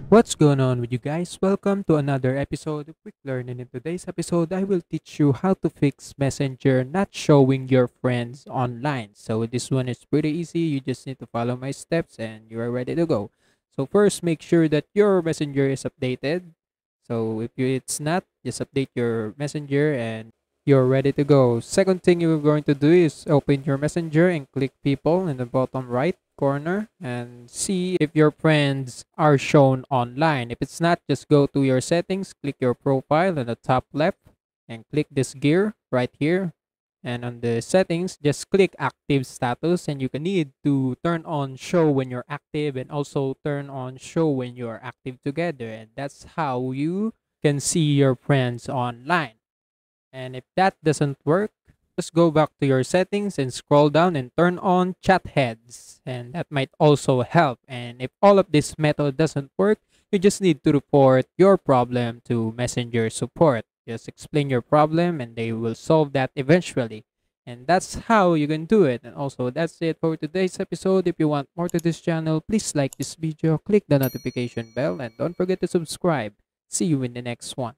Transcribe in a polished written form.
What's going on with you guys? Welcome to another episode of Quick Learn. And in today's episode, I will teach you how to fix Messenger not showing your friends online. So this one is pretty easy. You just need to follow my steps and you are ready to go. So first, make sure that your Messenger is updated. So if it's not, just update your Messenger and you're ready to go. Second thing you're going to do is open your Messenger and click people in the bottom right corner and see if your friends are shown online. If it's not, just go to your settings, click your profile in the top left, and click this gear right here. And on the settings, just click active status, and you can need to turn on show when you're active and also turn on show when you're active together. And that's how you can see your friends online. And if that doesn't work, just go back to your settings and scroll down and turn on chat heads. And that might also help. And if all of this method doesn't work, you just need to report your problem to Messenger support. Just explain your problem and they will solve that eventually. And that's how you can do it. And also, that's it for today's episode. If you want more to this channel, please like this video, click the notification bell, and don't forget to subscribe. See you in the next one.